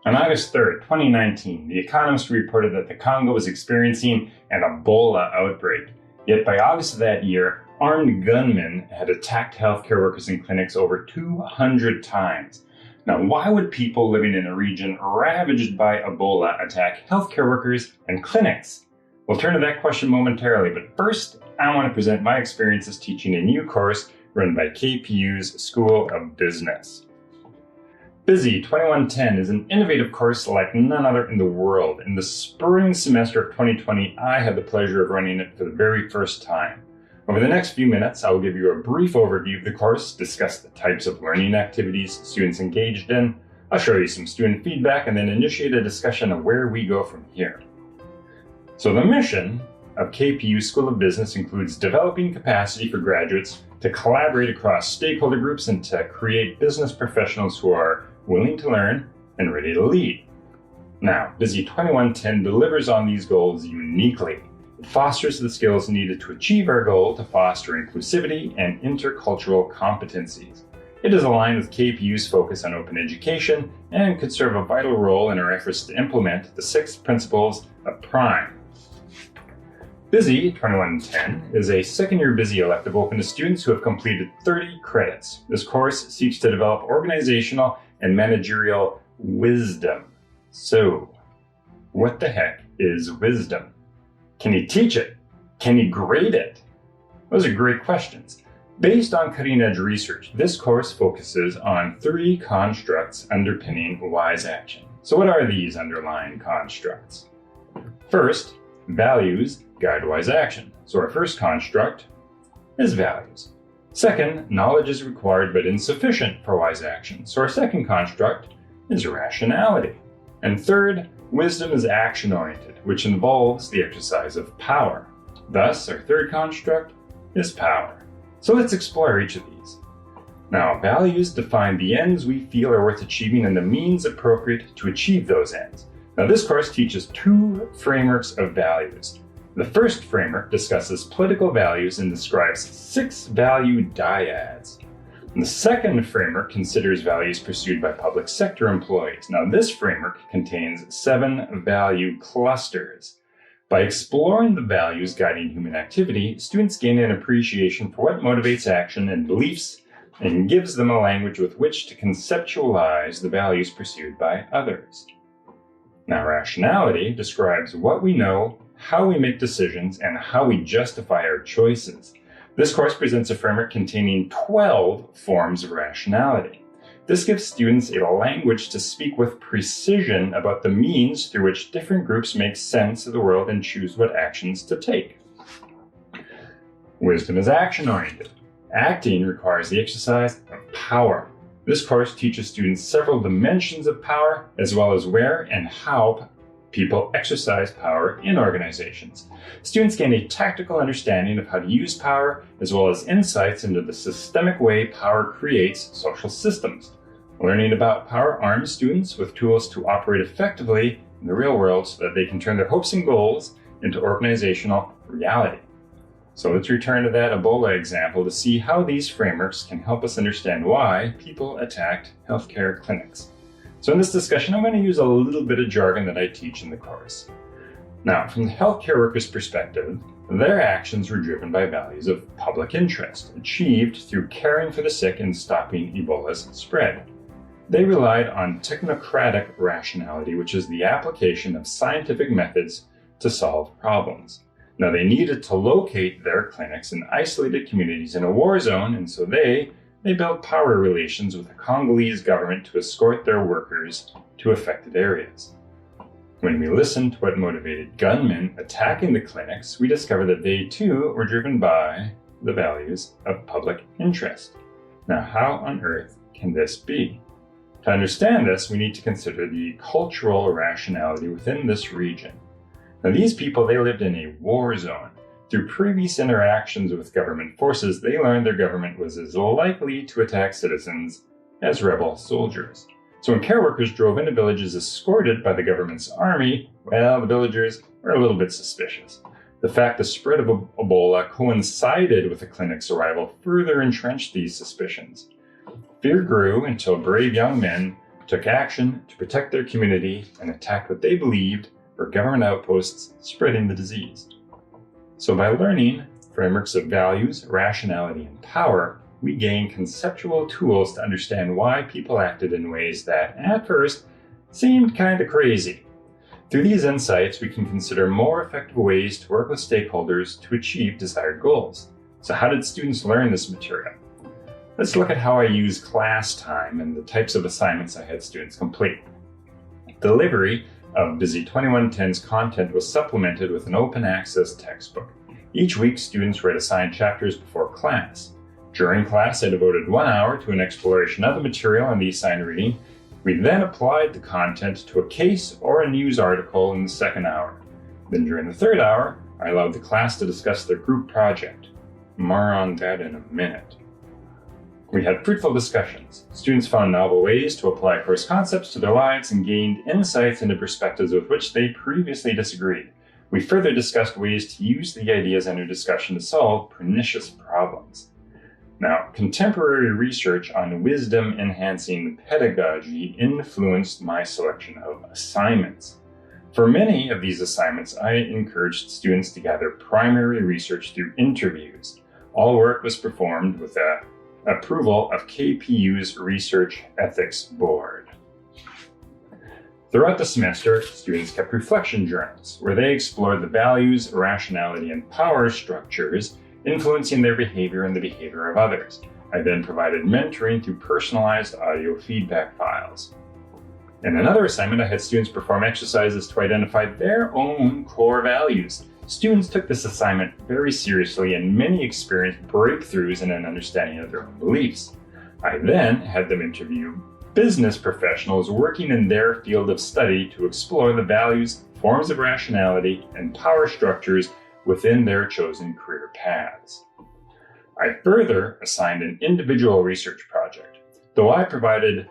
On August 3rd, 2019, The Economist reported that the Congo was experiencing an Ebola outbreak. Yet by August of that year, armed gunmen had attacked healthcare workers and clinics over 200 times. Now, why would people living in a region ravaged by Ebola attack healthcare workers and clinics? We'll turn to that question momentarily, but first, I want to present my experiences teaching a new course run by KPU's School of Business. BUSI 2110 is an innovative course like none other in the world. In the spring semester of 2020, I had the pleasure of running it for the very first time. Over the next few minutes, I will give you a brief overview of the course, discuss the types of learning activities students engaged in, I'll show you some student feedback, and then initiate a discussion of where we go from here. So the mission of KPU School of Business includes developing capacity for graduates to collaborate across stakeholder groups and to create business professionals who are willing to learn and ready to lead. Now, BUSI 2110 delivers on these goals uniquely. It fosters the skills needed to achieve our goal to foster inclusivity and intercultural competencies. It is aligned with KPU's focus on open education and could serve a vital role in our efforts to implement the 6 principles of PRIME. BUSI 2110 is a second-year BUSI elective open to students who have completed 30 credits. This course seeks to develop organizational and managerial wisdom. So, what the heck is wisdom? Can you teach it? Can you grade it? Those are great questions. Based on cutting-edge research, this course focuses on 3 constructs underpinning wise action. So what are these underlying constructs? First, values guide wise action. So our first construct is values. Second, knowledge is required but insufficient for wise action. So our second construct is rationality. And third, wisdom is action-oriented, which involves the exercise of power. Thus, our third construct is power. So let's explore each of these. Now, values define the ends we feel are worth achieving and the means appropriate to achieve those ends. Now, this course teaches 2 frameworks of values. The first framework discusses political values and describes 6 value dyads. And the second framework considers values pursued by public sector employees. Now, this framework contains 7 value clusters. By exploring the values guiding human activity, students gain an appreciation for what motivates action and beliefs and gives them a language with which to conceptualize the values pursued by others. Now, rationality describes what we know, how we make decisions, and how we justify our choices. This course presents a framework containing 12 forms of rationality. This gives students a language to speak with precision about the means through which different groups make sense of the world and choose what actions to take. Wisdom is action-oriented. Acting requires the exercise of power. This course teaches students several dimensions of power, as well as where and how people exercise power in organizations. Students gain a tactical understanding of how to use power, as well as insights into the systemic way power creates social systems. Learning about power arms students with tools to operate effectively in the real world so that they can turn their hopes and goals into organizational reality. So let's return to that Ebola example to see how these frameworks can help us understand why people attacked healthcare clinics. So in this discussion, I'm going to use a little bit of jargon that I teach in the course. Now, from the healthcare workers' perspective, their actions were driven by values of public interest, achieved through caring for the sick and stopping Ebola's spread. They relied on technocratic rationality, which is the application of scientific methods to solve problems. Now, they needed to locate their clinics in isolated communities in a war zone, and so they built power relations with the Congolese government to escort their workers to affected areas. When we listened to what motivated gunmen attacking the clinics, we discovered that they too were driven by the values of public interest. Now, how on earth can this be? To understand this, we need to consider the cultural rationality within this region. Now, these people, they lived in a war zone. Through previous interactions with government forces, they learned their government was as likely to attack citizens as rebel soldiers. So when care workers drove into villages escorted by the government's army, well, the villagers were a little bit suspicious. The fact the spread of Ebola coincided with the clinic's arrival further entrenched these suspicions. Fear grew until brave young men took action to protect their community and attacked what they believed were government outposts spreading the disease. So by learning frameworks of values, rationality, and power, we gain conceptual tools to understand why people acted in ways that, at first, seemed kind of crazy. Through these insights, we can consider more effective ways to work with stakeholders to achieve desired goals. So how did students learn this material? Let's look at how I use class time and the types of assignments I had students complete. Delivery of BUSI 2110's content was supplemented with an open access textbook. Each week, students read assigned chapters before class. During class, I devoted 1 hour to an exploration of the material and the assigned reading. We then applied the content to a case or a news article in the second hour. Then during the third hour, I allowed the class to discuss their group project. More on that in a minute. We had fruitful discussions. Students found novel ways to apply course concepts to their lives and gained insights into perspectives with which they previously disagreed. We further discussed ways to use the ideas under discussion to solve pernicious problems. Now, contemporary research on wisdom-enhancing pedagogy influenced my selection of assignments. For many of these assignments, I encouraged students to gather primary research through interviews. All work was performed with the approval of KPU's Research Ethics Board. Throughout the semester, students kept reflection journals, where they explored the values, rationality, and power structures influencing their behavior and the behavior of others. I then provided mentoring through personalized audio feedback files. In another assignment, I had students perform exercises to identify their own core values. Students took this assignment very seriously and many experienced breakthroughs in an understanding of their own beliefs. I then had them interview business professionals working in their field of study to explore the values, forms of rationality, and power structures within their chosen career paths. I further assigned an individual research project. Though I provided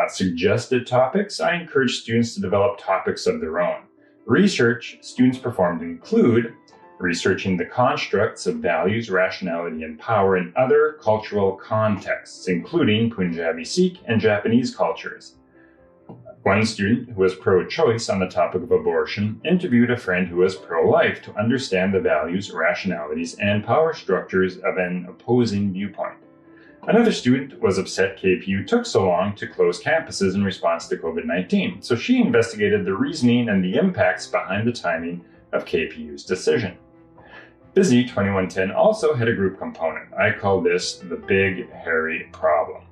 suggested topics, I encouraged students to develop topics of their own. Research students performed include researching the constructs of values, rationality, and power in other cultural contexts, including Punjabi Sikh and Japanese cultures. One student who was pro-choice on the topic of abortion interviewed a friend who was pro-life to understand the values, rationalities, and power structures of an opposing viewpoint. Another student was upset KPU took so long to close campuses in response to COVID-19, so she investigated the reasoning and the impacts behind the timing of KPU's decision. BUSI 2110 also had a group component. I call this the Big Hairy Problem.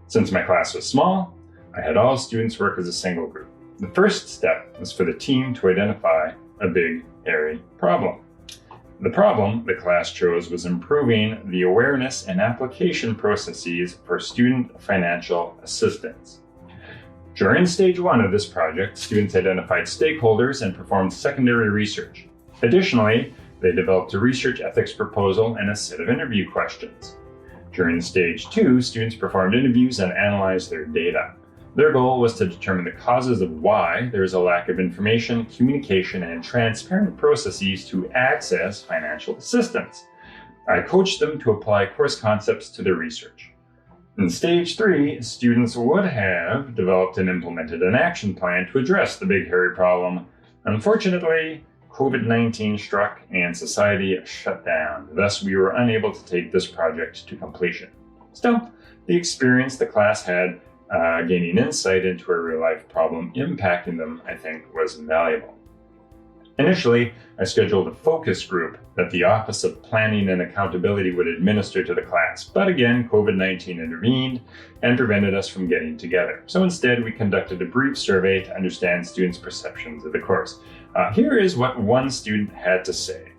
Since my class was small, I had all students work as a single group. The first step was for the team to identify a big, hairy problem. The problem the class chose was improving the awareness and application processes for student financial assistance. During stage 1 of this project, students identified stakeholders and performed secondary research. Additionally, they developed a research ethics proposal and a set of interview questions. During stage 2, students performed interviews and analyzed their data. Their goal was to determine the causes of why there is a lack of information, communication, and transparent processes to access financial assistance. I coached them to apply course concepts to their research. In stage 3, students would have developed and implemented an action plan to address the big hairy problem. Unfortunately, COVID-19 struck and society shut down. Thus, we were unable to take this project to completion. Still, the experience the class had gaining insight into a real-life problem impacting them, I think, was invaluable. Initially, I scheduled a focus group that the Office of Planning and Accountability would administer to the class, but again, COVID-19 intervened and prevented us from getting together. So instead, we conducted a brief survey to understand students' perceptions of the course. Here is what one student had to say.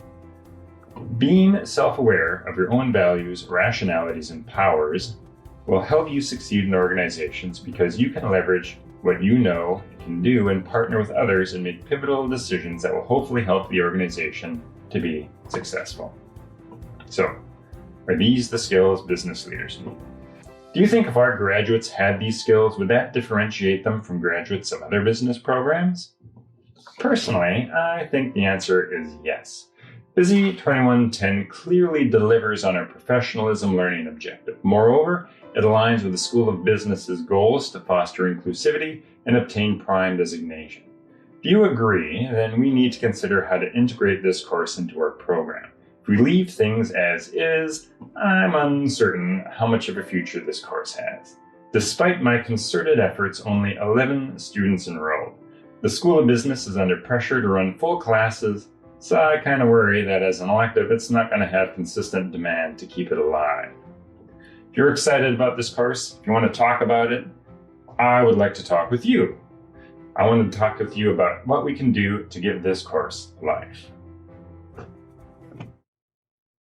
Being self-aware of your own values, rationalities, and powers will help you succeed in organizations because you can leverage what you know can do and partner with others and make pivotal decisions that will hopefully help the organization to be successful. So, are these the skills business leaders need? Do you think if our graduates had these skills, would that differentiate them from graduates of other business programs? Personally, I think the answer is yes. BUSI 2110 clearly delivers on our professionalism learning objective. Moreover, it It aligns with the School of Business's goals to foster inclusivity and obtain Prime designation. If you agree, then we need to consider how to integrate this course into our program. If we leave things as is, I'm uncertain how much of a future this course has. Despite my concerted efforts, only 11 students enrolled. The School of Business is under pressure to run full classes, so I kind of worry that as an elective, it's not going to have consistent demand to keep it alive. If you're excited about this course, if you want to talk about it, I would like to talk with you. I want to talk with you about what we can do to give this course life.